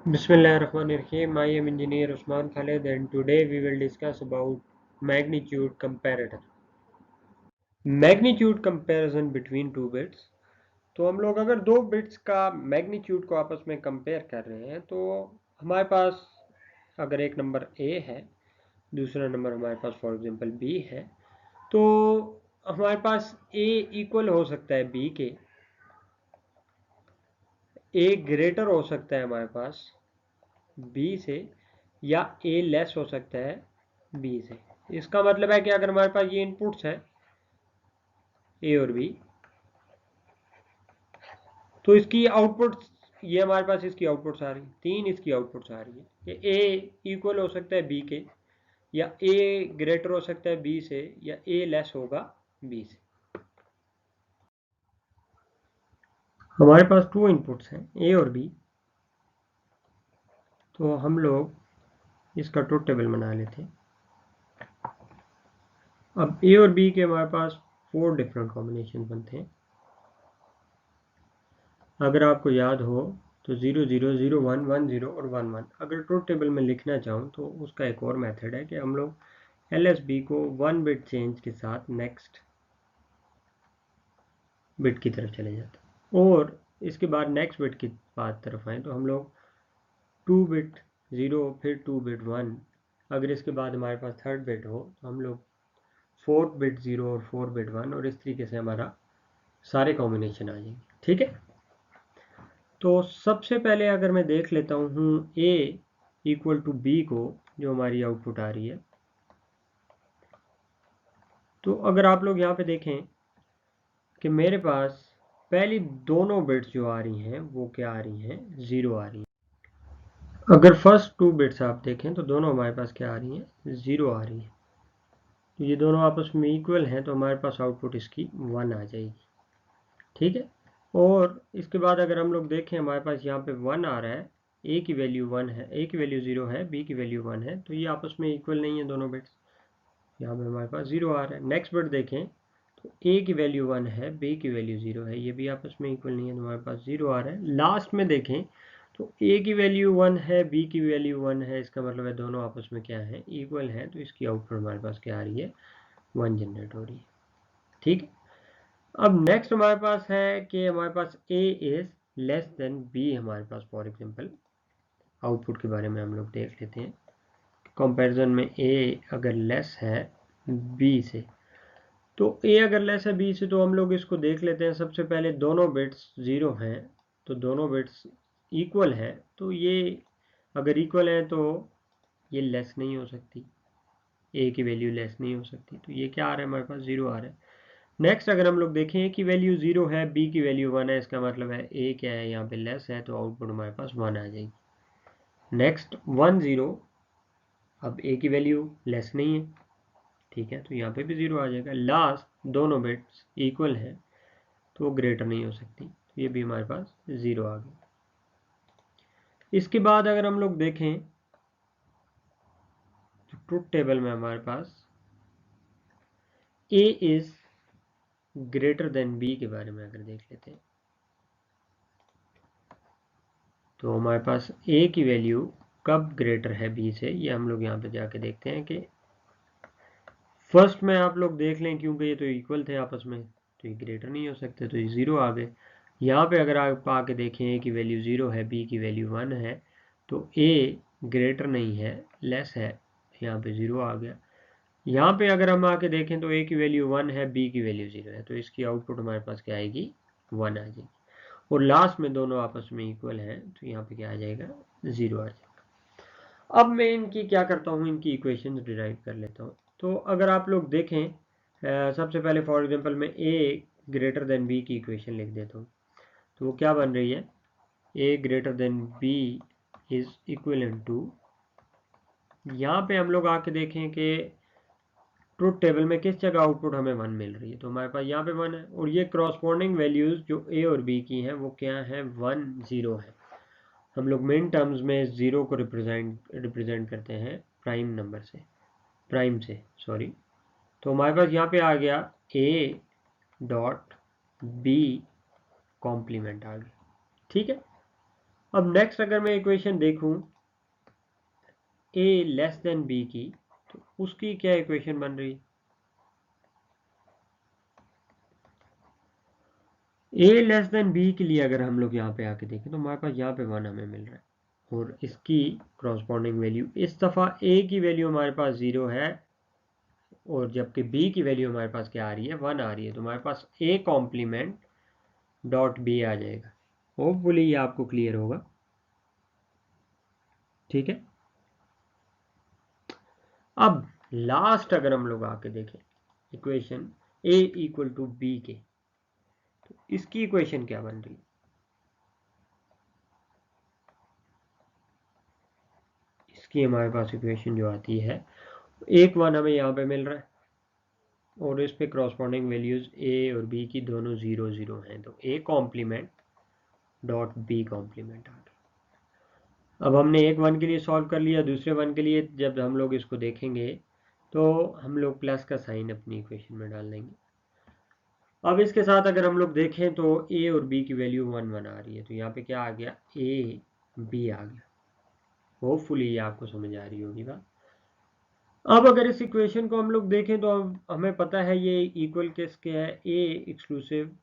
Bismillahirrahmanirrahim. I am engineer Usman Khalid and today we will discuss about magnitude comparator. Magnitude comparison between two bits. तो हम लोग अगर दो bits का magnitude को आपस में कंपेयर कर रहे हैं तो हमारे पास अगर एक नंबर A है, दूसरा नंबर हमारे पास फॉर एग्जांपल B है, तो हमारे पास A इक्वल हो सकता है B के, A ग्रेटर हो सकता है हमारे पास B से, या A लेस हो सकता है B से। इसका मतलब है कि अगर हमारे पास ये इनपुट्स हैं A और B, तो इसकी आउटपुट्स, ये हमारे पास इसकी आउटपुट्स आ रही, तीन इसकी आउटपुट्स आ रही है कि A इक्वल हो सकता है B के, या A ग्रेटर हो सकता है B से, या A लेस होगा B से। हमारे पास टू इनपुट्स हैं A और B, तो हम लोग इसका ट्रुथ टेबल बना लेते हैं। अब A और B के हमारे पास 4 डिफरेंट कॉम्बिनेशन बनते हैं। अगर आपको याद हो तो 0 0 0 1 1 0 और 1 1 अगर ट्रुथ टेबल में लिखना चाहूँ तो उसका एक और मेथड है कि हम लोग LSB को 1 बिट चेंज के साथ नेक्स्ट बिट की तरफ चले जाते हैं, और इसके बाद नेक्स्ट बिट की बाद तरफ आए तो हम लोग 2 बिट 0 फिर 2 बिट 1, अगर इसके बाद हमारे पास थर्ड बिट हो तो हम लोग 4 बिट 0 और 4 बिट 1, और इस तरीके से हमारा सारे कॉम्बिनेशन आ जाएंगे। ठीक है, तो सबसे पहले अगर मैं देख लेता हूँ A इक्वल टू B को, जो हमारी आउटपुट आ रही है, तो अगर आप लोग यहाँ पे देखें कि मेरे पास पहली दोनों बिट्स जो आ रही हैं वो क्या आ रही हैं, 0 आ रही हैं। अगर फर्स्ट टू बिट्स आप देखें तो दोनों हमारे पास क्या आ रही हैं, 0 आ रही है। तो ये दोनों आपस में इक्वल हैं, तो हमारे पास आउटपुट इसकी 1 आ जाएगी। ठीक है, और इसके बाद अगर हम लोग देखें हमारे पास यहाँ पे 1 आ रहा है, A की वैल्यू 1 है, A की वैल्यू 0 है, B की वैल्यू 1 है, तो ये आपस में इक्वल नहीं है दोनों बिट्स। यहाँ पे हमारे पास 0 आ रहा है। नेक्स्ट बिट देखें तो A की वैल्यू 1 है, B की वैल्यू 0 है, ये भी आपस में इक्वल नहीं है, तो हमारे पास 0 आ रहा है। लास्ट में देखें तो A की वैल्यू 1 है, B की वैल्यू 1 है, इसका मतलब है दोनों आपस में क्या है, इक्वल है, तो इसकी आउटपुट हमारे पास क्या आ रही है, 1 जनरेट हो रही है। ठीक है, अब नेक्स्ट हमारे पास है कि हमारे पास A is less than B, हमारे पास फॉर एग्जांपल आउटपुट के बारे में हम लोग देख लेते हैं। कंपैरिजन में A अगर लेस है B से, तो A अगर लेस है B से, तो हम लोग इसको देख लेते हैं। सबसे पहले दोनों बिट्स 0 हैं, तो दोनों बिट्स इक्वल है, तो ये अगर इक्वल है तो ये लेस नहीं हो सकती, A की वैल्यू लेस नहीं हो सकती, तो ये क्या आ रहा है, हमारे पास 0 आ रहा है। नेक्स्ट अगर हम लोग देखें A की वैल्यू 0 है, B की वैल्यू 1 है, इसका मतलब है A क्या है, यहाँ पे लेस है, तो आउटपुट हमारे पास 1 आ जाएगी। नेक्स्ट 1 0, अब A की वैल्यू लेस नहीं है, ठीक है, तो यहाँ पे भी 0 आ जाएगा। लास्ट दोनों बिट्स इक्वल है, तो वो ग्रेटर नहीं हो सकती, तो ये भी हमारे पास 0 आ गया। इसके बाद अगर हम लोग देखें तो ट्रुथ टेबल में हमारे पास A is greater than B के बारे में अगर देख लेते हैं, तो हमारे पास A की वैल्यू कब ग्रेटर है B से, ये हम लोग यहाँ पे जाके देखते हैं कि फर्स्ट में आप लोग देख लें, क्योंकि ये तो इक्वल थे आपस में, तो ये ग्रेटर नहीं हो सकते, तो ये 0 आ गए। यहाँ पे अगर आप आके देखें A की वैल्यू 0 है, B की वैल्यू 1 है, तो A ग्रेटर नहीं है, लेस है, यहाँ पे 0 आ गया। यहाँ पे अगर हम आके देखें तो A की वैल्यू 1 है, B की वैल्यू 0 है, तो इसकी आउटपुट हमारे पास क्या आएगी, 1 आ जाएगी। और लास्ट में दोनों आपस में इक्वल हैं, तो यहाँ पे क्या आ जाएगा, 0 आ जाएगा। अब मैं इनकी क्या करता हूँ, इनकी इक्वेशन डिराइव कर लेता हूँ। तो अगर आप लोग देखें, सबसे पहले फॉर एग्जांपल मैं A ग्रेटर देन B की इक्वेशन लिख देता हूँ, तो वो क्या बन रही है, A greater than B is equivalent to, यहाँ पे हम लोग आके देखें कि ट्रुथ टेबल में किस जगह आउटपुट हमें 1 मिल रही है, तो हमारे पास यहाँ पे 1 है, और ये क्रॉसपोंडिंग वैल्यूज जो A और B की हैं वो क्या है, 1 0 है। हम लोग मेन टर्म्स में 0 को रिप्रेजेंट करते हैं प्राइम नंबर से, प्राइम से सॉरी, तो हमारे पास यहाँ पे आ गया A डॉट B कॉम्प्लीमेंट आ गया। ठीक है, अब नेक्स्ट अगर मैं इक्वेशन देखूं a लेस देन b की, तो उसकी क्या इक्वेशन बन रही है? a लेस देन b के लिए अगर हम लोग यहाँ पे आके देखें तो हमारे पास यहाँ पे 1 हमें मिल रहा है, और इसकी क्रॉसपॉन्डिंग वैल्यू इस दफ़ा a की वैल्यू हमारे पास 0 है, और जबकि b की वैल्यू हमारे पास क्या आ रही है? 1 आ रही है। तो हमारे पास a कॉम्प्लीमेंट डॉट b आ जाएगा। होपफुली ये आपको क्लियर होगा। ठीक है, अब लास्ट अगर हम लोग आके देखें equation a equal to b के, तो इसकी इक्वेशन क्या बन रही है? इसकी हमारे पास इक्वेशन जो आती है, एक 1 हमें यहाँ पे मिल रहा है, और इस पे क्रॉसपॉन्डिंग वैल्यूज a और b की दोनों 0 0 हैं, तो a complement dot b complement आ गया। अब हमने एक 1 के लिए सॉल्व कर लिया, दूसरे 1 के लिए जब हम लोग इसको देखेंगे तो हम लोग प्लस का साइन अपनी इक्वेशन में डाल देंगे। अब इसके साथ अगर हम लोग देखें तो a और b की वैल्यू 1 1 आ रही है, तो यहाँ पे क्या आ गया? a b आ गया। होपफुली ये आपको समझ आ रही होगी बात। अब अगर इस इक्वेशन को हम लोग देखें तो अब हमें पता है ये इक्वल किसके है? a एक्सक्लूसिव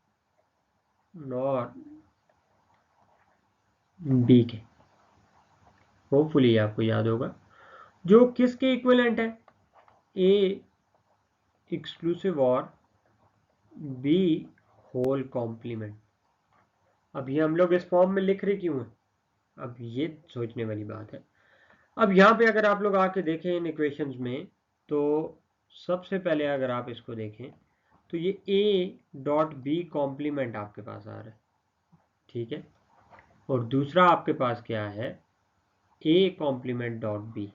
नॉर b के। होपफुली आपको याद होगा, जो किसके इक्विवेलेंट है? a एक्सक्लूसिव और b होल कॉम्प्लीमेंट। अब ये हम लोग इस फॉर्म में लिख रहे क्यों हैं? अब ये सोचने वाली बात है। अब यहाँ पे अगर आप लोग आके देखें इन इक्वेशंस में, तो सबसे पहले अगर आप इसको देखें तो ये a डॉट बी कॉम्प्लीमेंट आपके पास आ रहा है। ठीक है, और दूसरा आपके पास क्या है? a complement dot B.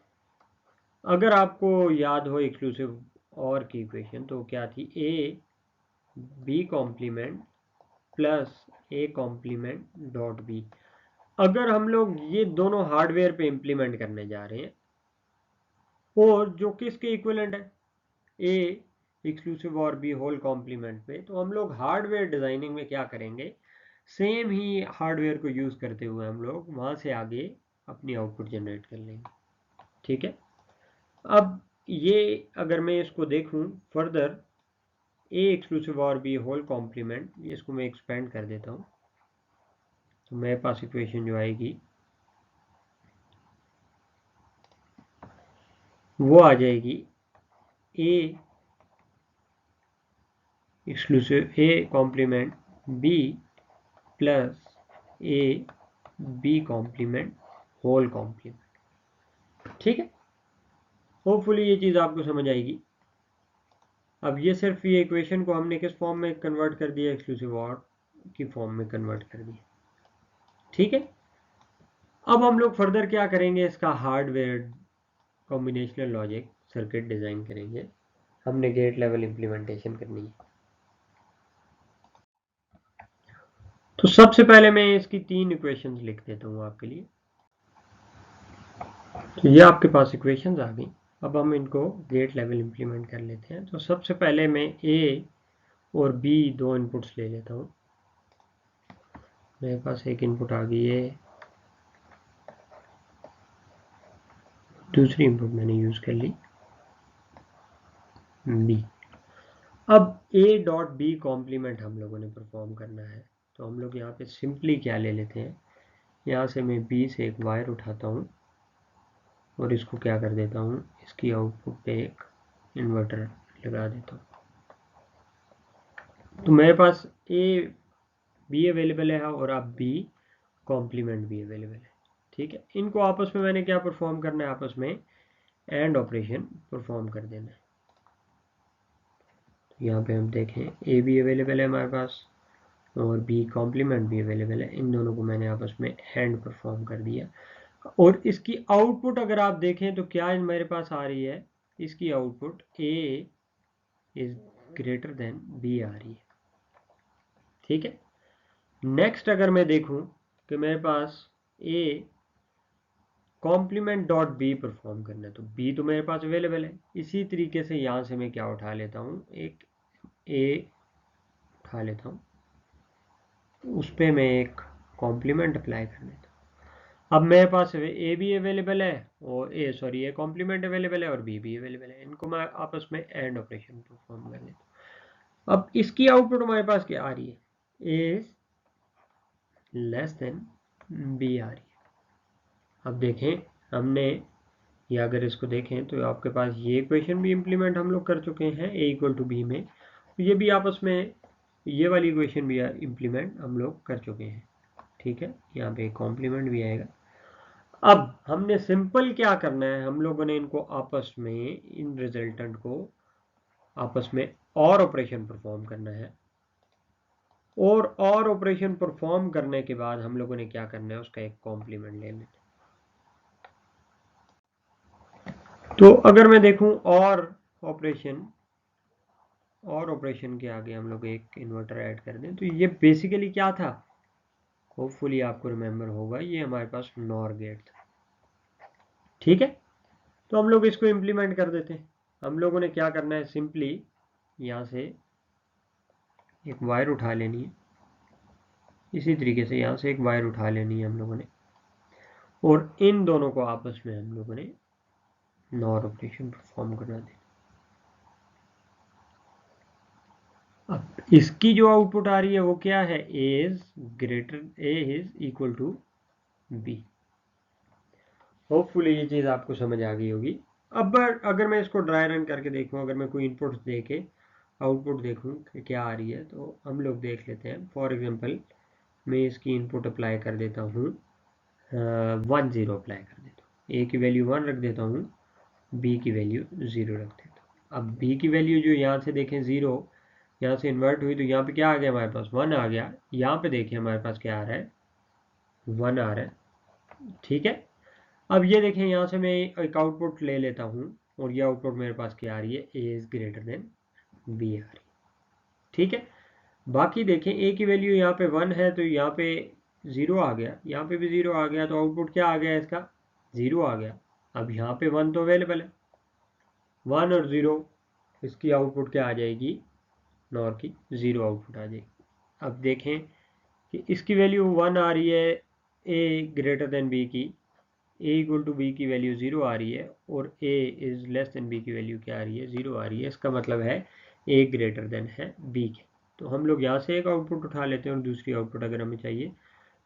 अगर आपको याद हो एक्सक्लूसिव और की इक्वेशन तो क्या थी? a b complement plus a complement dot B. अगर हम लोग ये दोनों हार्डवेयर पे इम्प्लीमेंट करने जा रहे हैं, और जो किसके इक्विवेलेंट है? a एक्सक्लूसिव और b होल कॉम्प्लीमेंट पे, तो हम लोग हार्डवेयर डिजाइनिंग में क्या करेंगे? सेम ही हार्डवेयर को यूज करते हुए हम लोग वहां से आगे अपनी आउटपुट जनरेट कर लेंगे। ठीक है, अब ये अगर मैं इसको देखूं फर्दर, a एक्सक्लूसिव और b होल कॉम्प्लीमेंट, इसको मैं एक्सपेंड कर देता हूं, तो मेरे पास इक्वेशन जो आएगी वो आ जाएगी a exclusive a complement b plus a b complement whole complement. ठीक है, होपफुली ये चीज़ आपको समझ आएगी। अब ये सिर्फ ये इक्वेशन को हमने किस फॉर्म में कन्वर्ट कर दिया? एक्सक्लूसिव और की फॉर्म में कन्वर्ट कर दिया। ठीक है, अब हम लोग फर्दर क्या करेंगे? इसका hardware combinational logic circuit design करेंगे। हमने गेट लेवल इम्प्लीमेंटेशन करनी है। तो सबसे पहले मैं इसकी 3 इक्वेशंस लिख देता हूँ आपके लिए। तो ये आपके पास इक्वेशंस आ गई। अब हम इनको गेट लेवल इम्प्लीमेंट कर लेते हैं। तो सबसे पहले मैं a और b दो इनपुट्स ले लेता हूँ। मेरे पास एक इनपुट आ गई है, दूसरी इनपुट मैंने यूज़ कर ली b। अब a डॉट बी कॉम्प्लीमेंट हम लोगों ने परफॉर्म करना है, तो हम लोग यहाँ पे सिंपली क्या ले लेते हैं? यहाँ से मैं b से एक वायर उठाता हूँ और इसको क्या कर देता हूँ? इसकी आउटपुट पे एक इन्वर्टर लगा देता हूँ। तो मेरे पास a भी अवेलेबल है और अब b कॉम्प्लीमेंट भी अवेलेबल है। ठीक है, इनको आपस में मैंने क्या परफॉर्म करना है? आपस में एंड ऑपरेशन परफॉर्म कर देना है। तो यहाँ पे हम देखें a भी अवेलेबल है हमारे पास और b कॉम्प्लीमेंट भी अवेलेबल है। इन दोनों को मैंने आपस में एंड परफॉर्म कर दिया, और इसकी आउटपुट अगर आप देखें तो क्या मेरे पास आ रही है? इसकी output a is greater than b आ रही है। ठीक है, नेक्स्ट अगर मैं देखूं कि मेरे पास a complement dot B perform करना है, तो बी तो मेरे पास अवेलेबल है। इसी तरीके से यहाँ से मैं क्या उठा लेता हूँ? एक ए उठा लेता हूँ, उस पर मैं एक कॉम्प्लीमेंट अप्लाई कर देता हूँ। अब मेरे पास ए भी अवेलेबल है और ए कॉम्प्लीमेंट अवेलेबल है और बी भी अवेलेबल है, इनको मैं आपस में एंड ऑपरेशन परफॉर्म कर लेता हूँ। अब इसकी आउटपुट हमारे पास क्या आ रही है, A is less than B आ रही है। अब देखें हमने या अगर इसको देखें तो आपके पास ये इक्वेशन भी इम्प्लीमेंट हम लोग कर चुके हैं ए इक्वल टू बी में, ये भी आपस में ये वाली इक्वेशन भी इम्प्लीमेंट हम लोग कर चुके हैं। ठीक है, यहाँ पे कॉम्प्लीमेंट भी आएगा। अब हमने सिंपल क्या करना है, हम लोगों ने इनको आपस में इन रिजल्टेंट को आपस में और ऑपरेशन परफॉर्म करना है, और ऑपरेशन परफॉर्म करने के बाद हम लोगों ने क्या करना है, उसका एक कॉम्प्लीमेंट ले लेना। तो अगर मैं देखूं और ऑपरेशन के आगे हम लोग एक इन्वर्टर ऐड कर दें, तो ये बेसिकली क्या था, होपफुली आपको रिमेंबर होगा, ये हमारे पास नॉर गेट था। ठीक है, तो हम लोग इसको इम्प्लीमेंट कर देते हैं। हम लोगों ने क्या करना है, सिंपली यहाँ से एक वायर उठा लेनी है, इसी तरीके से यहाँ से एक वायर उठा लेनी है हम लोगों ने, और इन दोनों को आपस में हम लोगों ने नॉर ऑपरेशन परफॉर्म करना देना। अब इसकी जो आउटपुट आ रही है वो क्या है, A is equal to B. Hopefully ये चीज़ आपको समझ आ गई होगी। अब अगर मैं इसको ड्राई रन करके देखूं, अगर मैं कोई इनपुट दे के आउटपुट देखूं कि क्या आ रही है, तो हम लोग देख लेते हैं। फॉर एग्जांपल मैं इसकी इनपुट अप्लाई कर देता हूँ 1 0 अप्लाई कर देता हूँ, ए की वैल्यू 1 रख देता हूँ, बी की वैल्यू 0 रख देता हूँ। अब बी की वैल्यू जो यहाँ से देखें 0, यहाँ से इन्वर्ट हुई तो यहाँ पे क्या आ गया, हमारे पास 1 आ गया। यहाँ पे देखिए हमारे पास क्या आ रहा है, 1 आ रहा है। ठीक है, अब ये देखें यहाँ से मैं एक आउटपुट ले लेता हूँ, और ये आउटपुट मेरे पास क्या आ रही है, A is greater than B आ रही है। ठीक है, बाकी देखें ए की वैल्यू यहाँ पे 1 है तो यहाँ पे 0 आ गया, यहाँ पे भी 0 आ गया, तो आउटपुट क्या आ गया इसका, 0 आ गया। अब यहाँ पे 1 तो अवेलेबल है, 1 और 0, इसकी आउटपुट क्या आ जाएगी, नॉर की 0 आउटपुट आ जाएगी। अब देखें कि इसकी वैल्यू 1 आ रही है ए ग्रेटर देन बी की, ए इक्वल टू बी की वैल्यू 0 आ रही है, और ए इज लेस देन बी की वैल्यू क्या आ रही है, 0 आ रही है। इसका मतलब है ए ग्रेटर देन है बी के। तो हम लोग यहाँ से एक आउटपुट उठा लेते हैं, और दूसरी आउटपुट अगर हमें चाहिए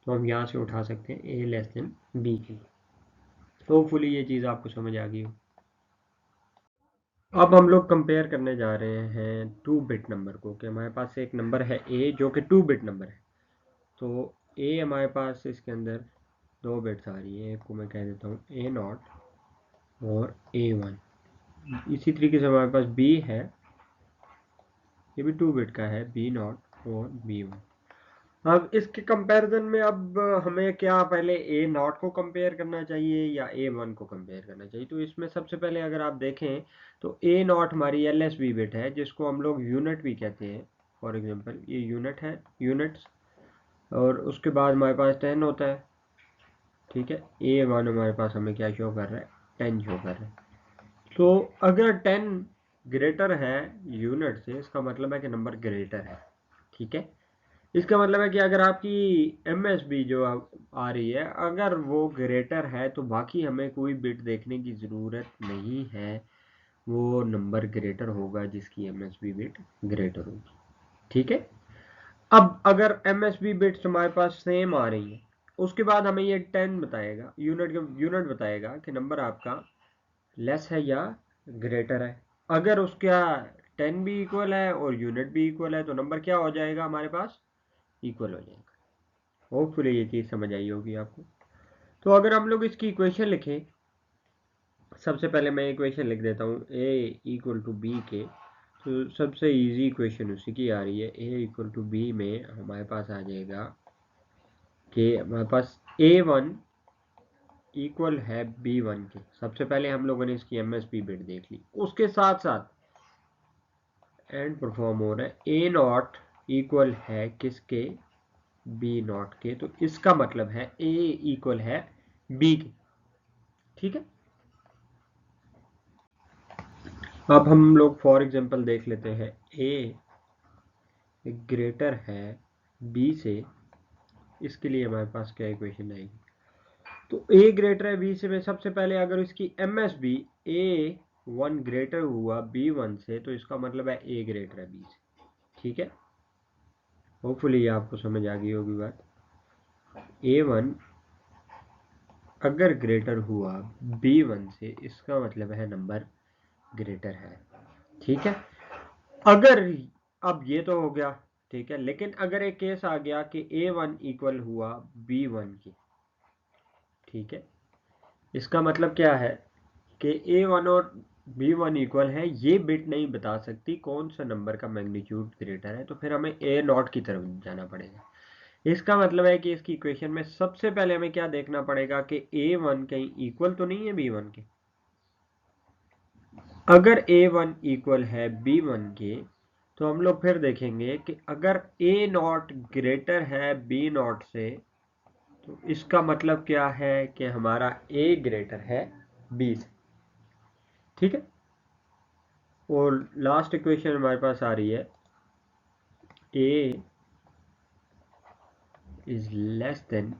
तो हम यहाँ से उठा सकते हैं ए लेस देन बी के लिए। होपफुली ये चीज़ आपको समझ आ गई हो। अब हम लोग कंपेयर करने जा रहे हैं 2 बिट नंबर को, कि हमारे पास एक नंबर है ए जो कि 2 बिट नंबर है। तो ए हमारे पास इसके अंदर 2 बिट्स आ रही है, एक को मैं कह देता हूँ A0 और A1। इसी तरीके से हमारे पास बी है, ये भी 2 बिट का है, B0 और B1। अब इसके कंपैरिजन में अब हमें क्या पहले A0 को कंपेयर करना चाहिए या A1 को कंपेयर करना चाहिए, तो इसमें सबसे पहले अगर आप देखें तो A0 हमारी LSB बिट है, जिसको हम लोग यूनिट भी कहते हैं। फॉर एग्जांपल ये यूनिट है, यूनिट्स, और उसके बाद हमारे पास 10 होता है। ठीक है, A1 हमारे पास हमें क्या शो कर रहा है, 10 शो कर रहा है। तो अगर 10 ग्रेटर है यूनिट से, इसका मतलब है कि नंबर ग्रेटर है। ठीक है, इसका मतलब है कि अगर आपकी MSB जो आ रही है, अगर वो ग्रेटर है तो बाकी हमें कोई बिट देखने की ज़रूरत नहीं है, वो नंबर ग्रेटर होगा जिसकी MSB बिट ग्रेटर होगी। ठीक है, अब अगर MSB बिट्स हमारे पास सेम आ रही है, उसके बाद हमें ये 10 बताएगा, यूनिट बताएगा कि नंबर आपका लेस है या ग्रेटर है। अगर उसका 10 भी इक्वल है और यूनिट भी इक्वल है, तो नंबर क्या हो जाएगा हमारे पास, इक्वल हो जाएगा। होपफुली ये चीज़ समझ आई होगी आपको। तो अगर हम लोग इसकी इक्वेशन लिखें, सबसे पहले मैं इक्वेशन लिख देता हूँ ए इक्वल टू बी के। तो सबसे इजी इक्वेशन उसी की आ रही है, ए इक्वल टू बी में हमारे पास आ जाएगा कि हमारे पास A1 इक्वल है B1 के। सबसे पहले हम लोगों ने इसकी MSB बिट देख ली, उसके साथ साथ एंड परफॉर्म हो रहा है A0 इक्वल है किसके, B0 के। तो इसका मतलब है A इक्वल है B के। ठीक है, अब हम लोग फॉर एग्जांपल देख लेते हैं A ग्रेटर है B से, इसके लिए हमारे पास क्या इक्वेशन आएगी, तो A ग्रेटर है B से, मैं सबसे पहले अगर इसकी MSB A1 ग्रेटर हुआ B1 से तो इसका मतलब है A ग्रेटर है B से। ठीक है, होपफुली ये आपको समझ आ गई होगी बात। A1 अगर ग्रेटर हुआ B1 से इसका मतलब है नंबर ग्रेटर है। ठीक है, अगर, अब ये तो हो गया, ठीक है, लेकिन अगर एक केस आ गया कि A1 इक्वल हुआ B1 की, ठीक है, इसका मतलब क्या है कि A1 और B1 इक्वल है, ये बिट नहीं बता सकती कौन सा नंबर का मैग्नीट्यूड ग्रेटर है, तो फिर हमें A0 की तरफ जाना पड़ेगा। इसका मतलब है कि इसकी इक्वेशन में सबसे पहले हमें क्या देखना पड़ेगा कि A1 कहीं इक्वल तो नहीं है B1 के। अगर A1 इक्वल है B1 के तो हम लोग फिर देखेंगे कि अगर A0 ग्रेटर है B0 से तो इसका मतलब क्या है कि हमारा A ग्रेटर है B से। ठीक है, और लास्ट इक्वेशन हमारे पास आ रही है A is less than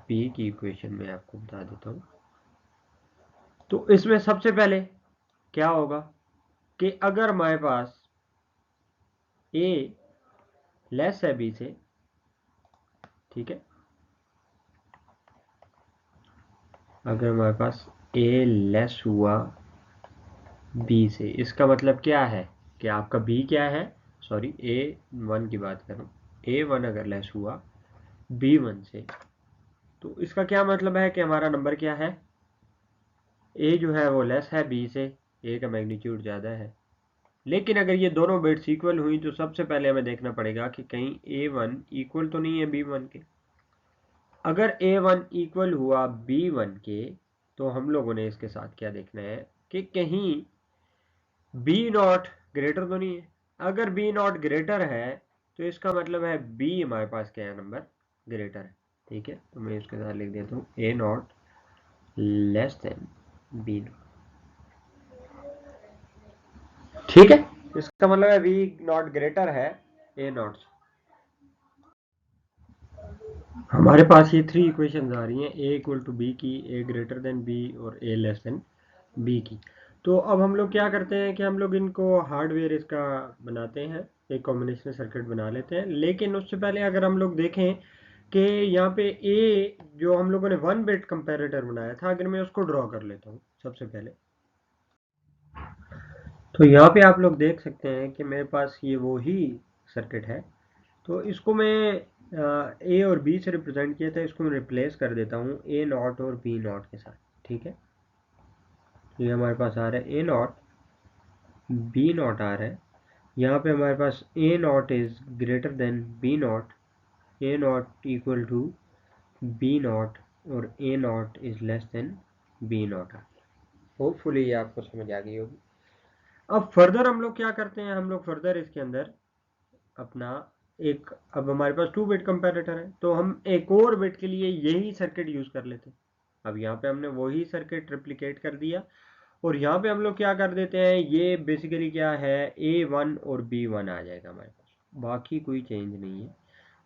B की इक्वेशन में आपको बता देता हूं। तो इसमें सबसे पहले क्या होगा कि अगर हमारे पास A लेस है B से, ठीक है, अगर हमारे पास A लेस हुआ B से, इसका मतलब क्या है कि आपका B क्या है, सॉरी A1 की बात करूं, A1 अगर लेस हुआ B1 से तो इसका क्या मतलब है कि हमारा नंबर क्या है, A जो है वो लेस है B से, A का मैग्नीट्यूड ज़्यादा है। लेकिन अगर ये दोनों बिट्स इक्वल हुई तो सबसे पहले हमें देखना पड़ेगा कि कहीं A1 इक्वल तो नहीं है B1 के। अगर A1 इक्वल हुआ B1 के तो हम लोगों ने इसके साथ क्या देखना है कि कहीं B0 ग्रेटर तो नहीं है। अगर B0 ग्रेटर है तो इसका मतलब है B हमारे पास क्या है, नंबर ग्रेटर है। ठीक है, तो मैं इसके साथ लिख देता हूँ A0 लेस देन B0। ठीक है, इसका मतलब है B0 ग्रेटर है A0 से। हमारे पास ये 3 इक्वेशंस आ रही हैं, A इक्वल टू B की, A ग्रेटर देन B और A लेस देन B की। तो अब हम लोग क्या करते हैं कि हम लोग इनको हार्डवेयर इसका बनाते हैं, एक कॉम्बिनेशनल सर्किट बना लेते हैं। लेकिन उससे पहले अगर हम लोग देखें कि यहाँ पे A जो हम लोगों ने 1 बिट कंपैरेटर बनाया था, अगर मैं उसको ड्रॉ कर लेता हूँ सबसे पहले, तो यहाँ पे आप लोग देख सकते हैं कि मेरे पास ये वो ही सर्किट है। तो इसको मैं ए और बी से रिप्रेजेंट किया था, इसको मैं रिप्लेस कर देता हूँ A0 और B0 के साथ। ठीक है, तो ये हमारे पास आ रहा है A0 B0 आ रहा है। यहाँ पे हमारे पास A0 is greater than B0, A0 equal to B0 और A0 is less than B0 आ गया। होपफुली ये आपको समझ आ गई होगी। अब फर्दर हम लोग क्या करते हैं, हम लोग फर्दर इसके अंदर अपना एक, अब हमारे पास 2 बिट कंपैरेटर है तो हम एक और बिट के लिए यही सर्किट यूज कर लेते हैं। अब यहाँ पे हमने वही सर्किट रिप्लिकेट कर दिया और यहाँ पे हम लोग क्या कर देते हैं, ये बेसिकली क्या है A1 और B1 आ जाएगा हमारे पास, बाकी कोई चेंज नहीं है।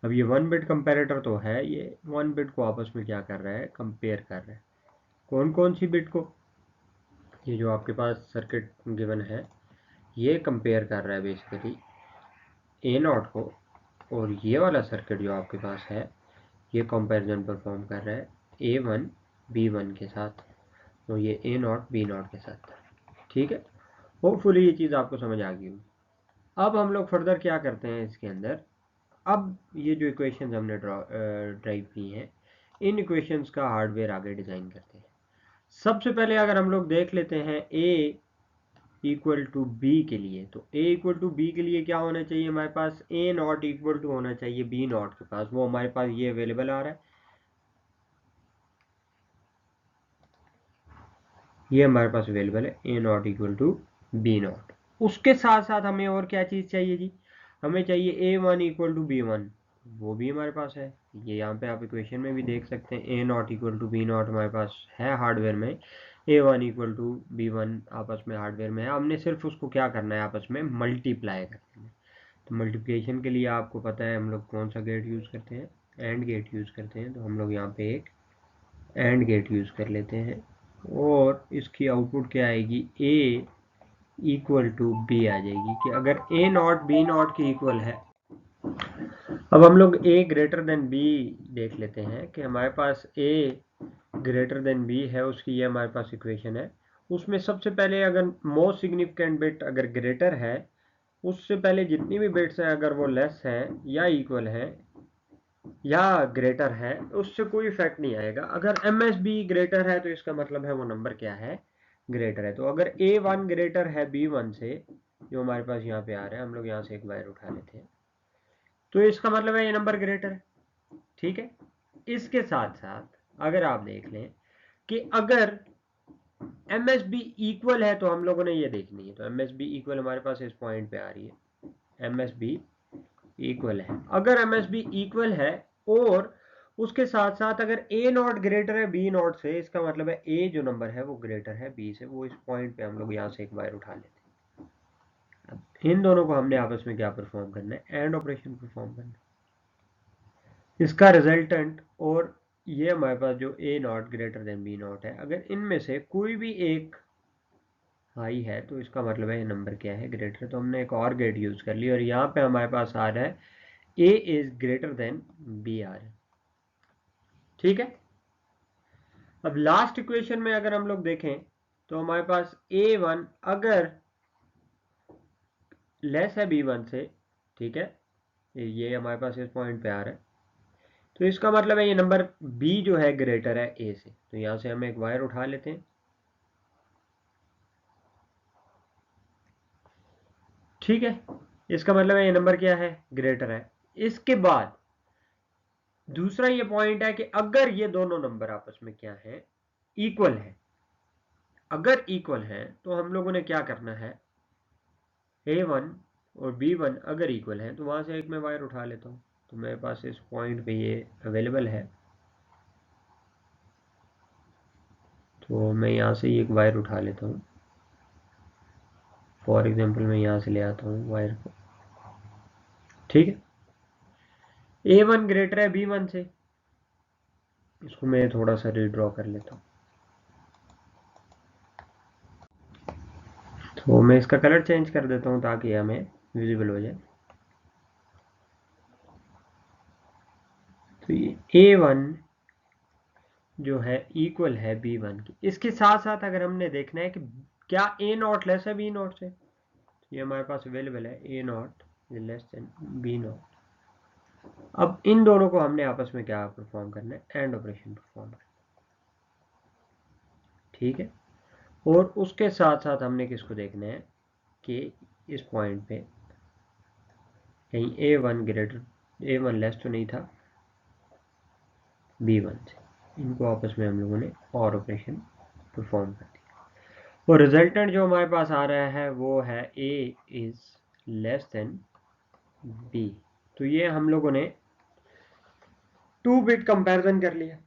अब ये 1 बिट कंपैरेटर तो है, ये 1 बिट को आपस में क्या कर रहा है, कंपेयर कर रहा है। कौन कौन सी बिट को, ये जो आपके पास सर्किट गिवन है ये कंपेयर कर रहा है बेसिकली A0 को, और ये वाला सर्किट जो आपके पास है ये कंपैरिजन परफॉर्म कर रहा है A1 B1 के साथ, तो ये A0 B0 के साथ। ठीक है, होपफुली ये चीज़ आपको समझ आ गई होगी। अब हम लोग फर्दर क्या करते हैं इसके अंदर, अब ये जो इक्वेशंस हमने ड्राइव की हैं इन इक्वेशंस का हार्डवेयर आगे डिज़ाइन करते हैं। सबसे पहले अगर हम लोग देख लेते हैं A इक्वल टू B के लिए, तो A इक्वल टू B के लिए क्या होना चाहिए हमारे पास, A0 इक्वल टू होना चाहिए B0 के पास, वो हमारे पास ये अवेलेबल आ रहा है, ये हमारे पास अवेलेबल है A0 इक्वल टू B0। उसके साथ साथ हमें और क्या चीज़ चाहिए जी, हमें चाहिए A1 इक्वल टू B1, वो भी हमारे पास है। ये यहाँ पे आप इक्वेशन में भी देख सकते हैं A0 इक्वल टू B0 हमारे पास है हार्डवेयर में, A1 इक्वल टू B1 आपस में हार्डवेयर में है। हमने सिर्फ उसको क्या करना है, आपस में मल्टीप्लाई करना है। तो मल्टीप्लिकेशन के लिए आपको पता है हम लोग कौन सा गेट यूज़ करते हैं, एंड गेट यूज़ करते हैं। तो हम लोग यहाँ पे एक एंड गेट यूज़ कर लेते हैं और इसकी आउटपुट क्या आएगी, ए इक्वल टू बी आ जाएगी कि अगर ए नॉट बी नॉट की इक्वल है। अब हम लोग ए ग्रेटर देन बी देख लेते हैं कि हमारे पास ए ग्रेटर देन बी है, उसकी ये हमारे पास इक्वेशन है। उसमें सबसे पहले अगर मोस्ट सिग्निफिकेंट बिट अगर ग्रेटर है, उससे पहले जितनी भी बिट्स हैं अगर वो लेस हैं या इक्वल है या ग्रेटर है, उससे कोई इफेक्ट नहीं आएगा। अगर एम एस बी ग्रेटर है तो इसका मतलब है वो नंबर क्या है, ग्रेटर है। तो अगर ए वन ग्रेटर है बी वन से, जो हमारे पास यहाँ पे आ रहा है, हम लोग यहाँ से एक वायर उठा लेते हैं, तो इसका मतलब है ये नंबर ग्रेटर है। ठीक है, इसके साथ साथ अगर आप देख लें कि अगर एम एस बी इक्वल है तो हम लोगों ने ये देखनी है, तो एम एस बी इक्वल हमारे पास इस पॉइंट पे आ रही है, एम एस बी इक्वल है। अगर एम एस बी इक्वल है और उसके साथ साथ अगर ए नॉट ग्रेटर है बी नॉट से, इसका मतलब है ए जो नंबर है वो ग्रेटर है बी से, वो इस पॉइंट पे हम लोग यहाँ से एक वायर उठा लेते हैं। अब इन दोनों को हमने आपस में क्या परफॉर्म करना है, एंड ऑपरेशन परफॉर्म करना है। इसका रिजल्टेंट और ये हमारे पास जो A not greater than B not है, अगर इनमें से कोई भी एक हाई है तो इसका मतलब है ये नंबर क्या है, ग्रेटर। तो हमने एक और गेट यूज कर ली और यहाँ पे हमारे पास आ रहा है A is greater than B आ रहा है। ठीक है, अब लास्ट इक्वेशन में अगर हम लोग देखें तो हमारे पास ए वन अगर लेस है बी वन से, ठीक है, ये हमारे पास इस पॉइंट पे आ रहा है, तो इसका मतलब है ये नंबर बी जो है ग्रेटर है ए से। तो यहां से हम एक वायर उठा लेते हैं। ठीक है, इसका मतलब है ये नंबर क्या है, ग्रेटर है। इसके बाद दूसरा ये पॉइंट है कि अगर ये दोनों नंबर आपस में क्या है, इक्वल है। अगर इक्वल है तो हम लोगों ने क्या करना है, ए वन और बी वन अगर इक्वल है तो वहां से एक मैं वायर उठा लेता हूँ। तो मेरे पास इस पॉइंट पे ये अवेलेबल है, तो मैं यहाँ से एक वायर उठा लेता हूँ। फॉर एग्जांपल मैं यहाँ से ले आता हूँ वायर को। ठीक है, ए वन ग्रेटर है बी वन से, इसको मैं थोड़ा सा रीड्रॉ कर लेता हूँ। तो मैं इसका कलर चेंज कर देता हूँ ताकि हमें विजिबल हो जाए। तो ये ए वन जो है इक्वल है बी वन की। इसके साथ साथ अगर हमने देखना है कि क्या ए नॉट लेस है बी नॉट से, तो ये हमारे पास अवेलेबल है A not less than B not. अब इन दोनों को हमने आपस में क्या परफॉर्म करना है, एंड ऑपरेशन परफॉर्म करना है। ठीक है, और उसके साथ साथ हमने किसको देखना है कि इस पॉइंट पे कहीं ए वन ग्रेटर ए वन लेस तो नहीं था बी वन से, इनको आपस में हम लोगों ने और ऑपरेशन परफॉर्म कर दिया और रिजल्टेंट जो हमारे पास आ रहा है वो है A is less than B. तो ये हम लोगों ने 2 बिट कंपैरिजन कर लिया।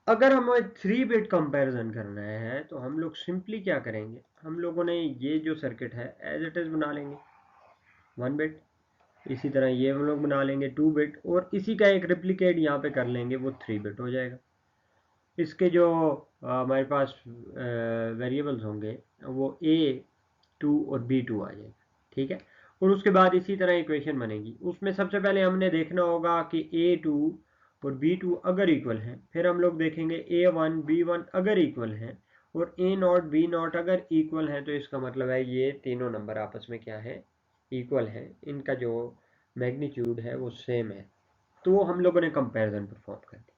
अगर हमें 3 बिट कंपैरिजन करना है तो हम लोग सिंपली क्या करेंगे, हम लोगों ने ये जो सर्किट है एज इट इज बना लेंगे 1 बिट, इसी तरह ये हम लोग बना लेंगे 2 बिट और इसी का एक रिप्लिकेट यहाँ पे कर लेंगे, वो 3 बिट हो जाएगा। इसके जो हमारे पास वेरिएबल्स होंगे वो A2 और B2 आ जाएगा। ठीक है, और उसके बाद इसी तरह इक्वेशन बनेगी। उसमें सबसे पहले हमने देखना होगा कि A2 और B2 अगर इक्वल हैं, फिर हम लोग देखेंगे A1 B1 अगर इक्वल हैं और A नॉट B नॉट अगर इक्वल हैं, तो इसका मतलब है ये तीनों नंबर आपस में क्या है, इक्वल है, इनका जो मैग्नीट्यूड है वो सेम है। तो हम लोगों ने कंपैरिजन परफॉर्म कर दिया।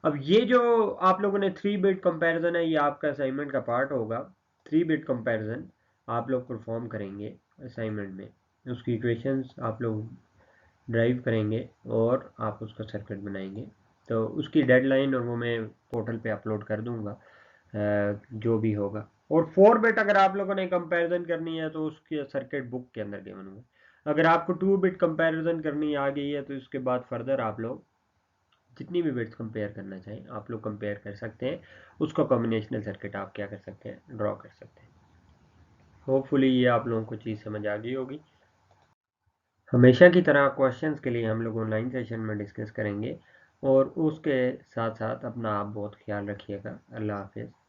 अब ये जो आप लोगों ने 3 बिट कंपैरिजन है, ये आपका असाइनमेंट का पार्ट होगा। 3 बिट कंपैरिजन आप लोग परफॉर्म करेंगे असाइनमेंट में, उसकी इक्वेशंस आप लोग ड्राइव करेंगे और आप उसका सर्किट बनाएंगे। तो उसकी डेडलाइन और वो मैं पोर्टल पे अपलोड कर दूंगा जो भी होगा। और 4 बिट अगर आप लोगों ने कंपैरिजन करनी है तो उसकी सर्किट बुक के अंदर गिवन होगा। अगर आपको 2 बिट कंपैरिजन करनी आ गई है तो इसके बाद फर्दर आप लोग जितनी भी बिट्स कंपेयर करना चाहें आप लोग कंपेयर कर सकते हैं, उसका कॉम्बिनेशनल सर्किट आप क्या कर सकते हैं, ड्रॉ कर सकते हैं। होपफुली ये आप लोगों को चीज़ समझ आ गई होगी। हमेशा की तरह क्वेश्चंस के लिए हम लोग ऑनलाइन सेशन में डिस्कस करेंगे। और उसके साथ साथ अपना आप बहुत ख्याल रखिएगा। अल्लाह हाफिज़।